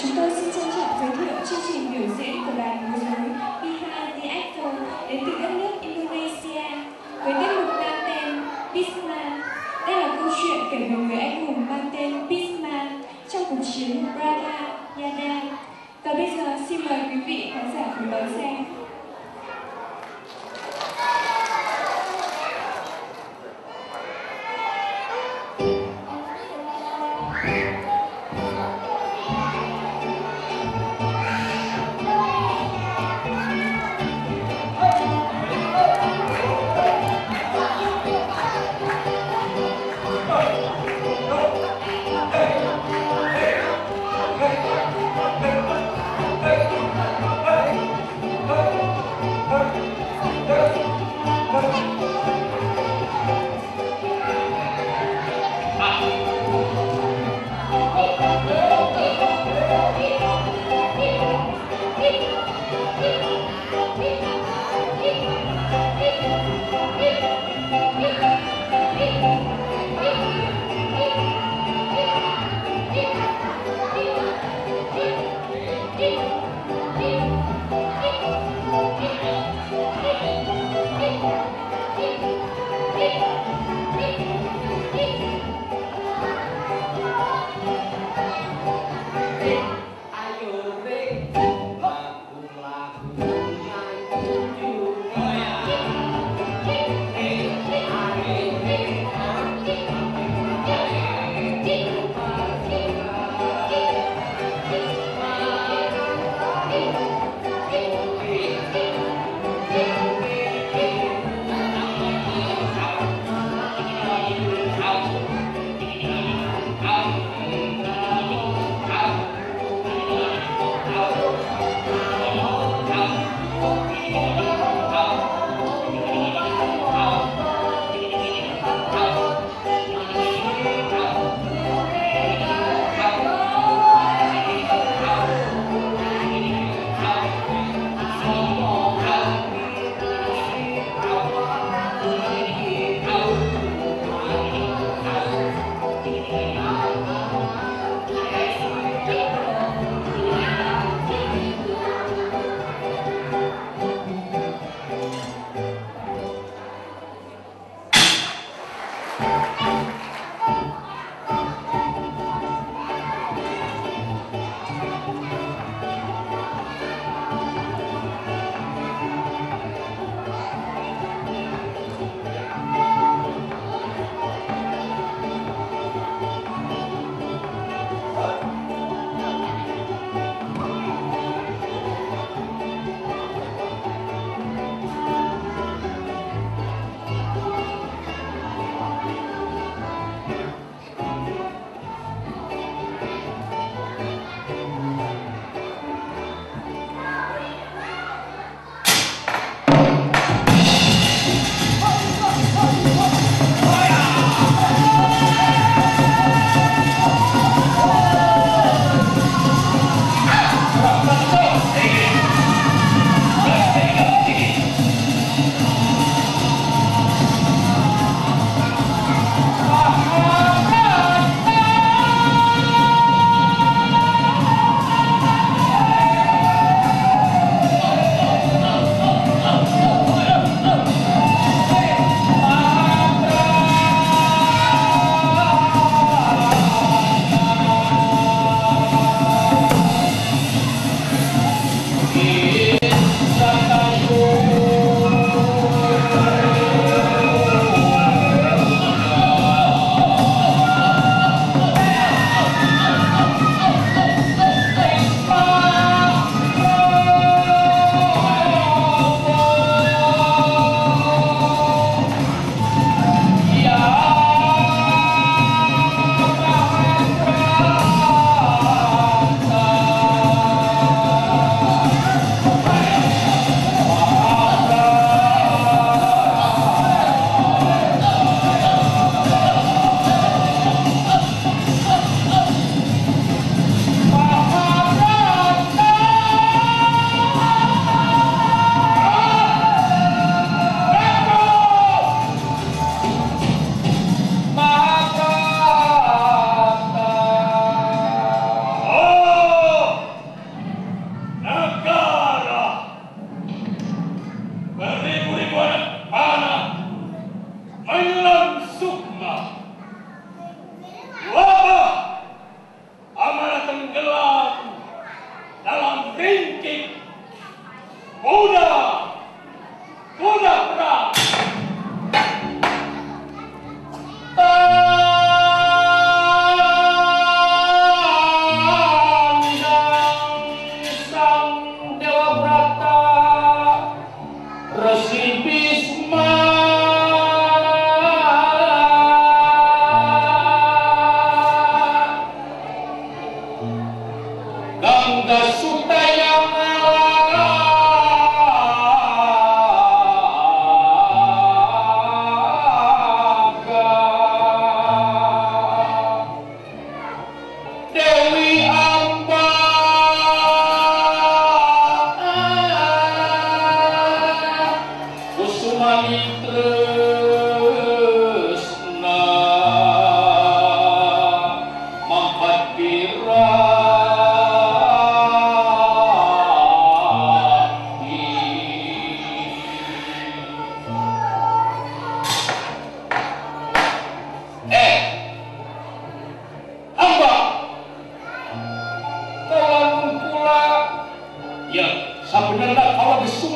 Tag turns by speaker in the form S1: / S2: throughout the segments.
S1: Chúng tôi xin trân trọng giới thiệu chương trình biểu diễn của đoàn múa rối Behind the Actor đến từ đất nước Indonesia với tiết mục mang tên Bisma. Đây là câu chuyện kể về người anh hùng mang tên Bisma trong cuộc chiến Braga Yada. Và bây giờ xin mời quý vị khán giả cùng đón xem.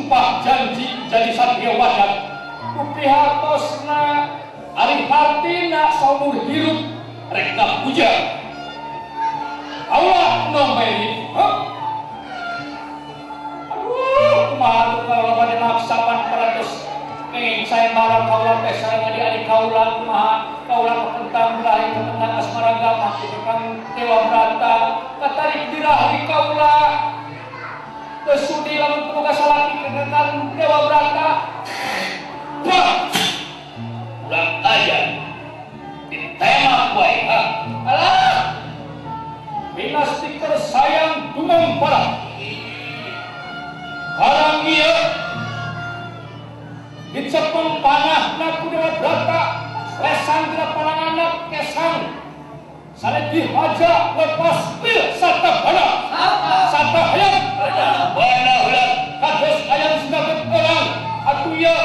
S2: sumpah janji jadi satria wadat kupihatosna ari hartina saumur hirup rek puja Allah nomberi kumaha kalau pada naksapan peratus saya marah kaulah teh saya ngadi adik kaulah kumaha kaulah tentang berahi tentang asmaraga masuk tentang Dewa Brata katarik dirahi kaulah kesudi lamun petugas salaki tentang Dewa Brata bah ulang aja ditembak wae alah bina stiker sayang dumeng parah barang iya dicepeng panah naku Dewa Brata lesan dina pananganak kesang sare dihaja lepas bil sata bana sata hayat bana ulah kados ayam sedaget orang atuh ya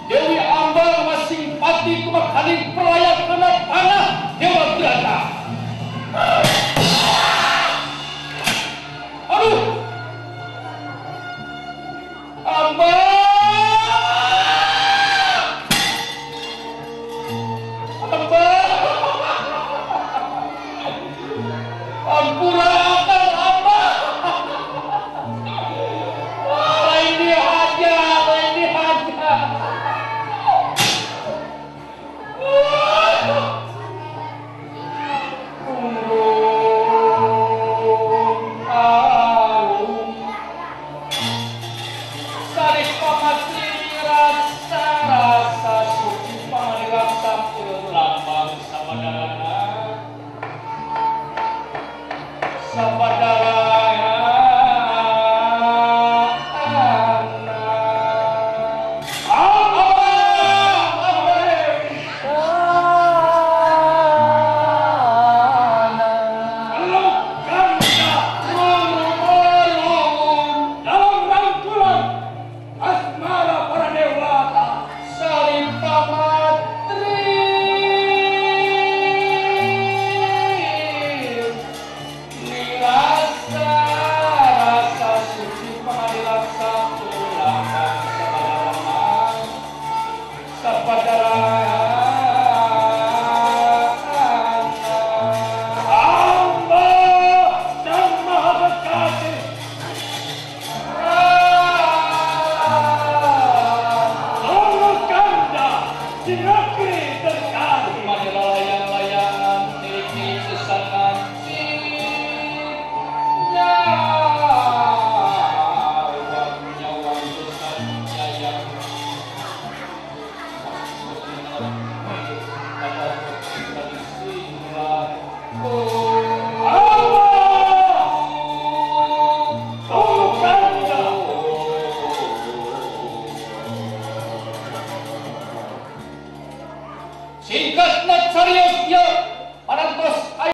S2: Dewi Ambar masing pati kumakhaning pelayan kana panah Dewa Brata aduh Ambar ampurakan apa lain dia aja sarik pamati rasa suci pamariksa lambang samadana sabar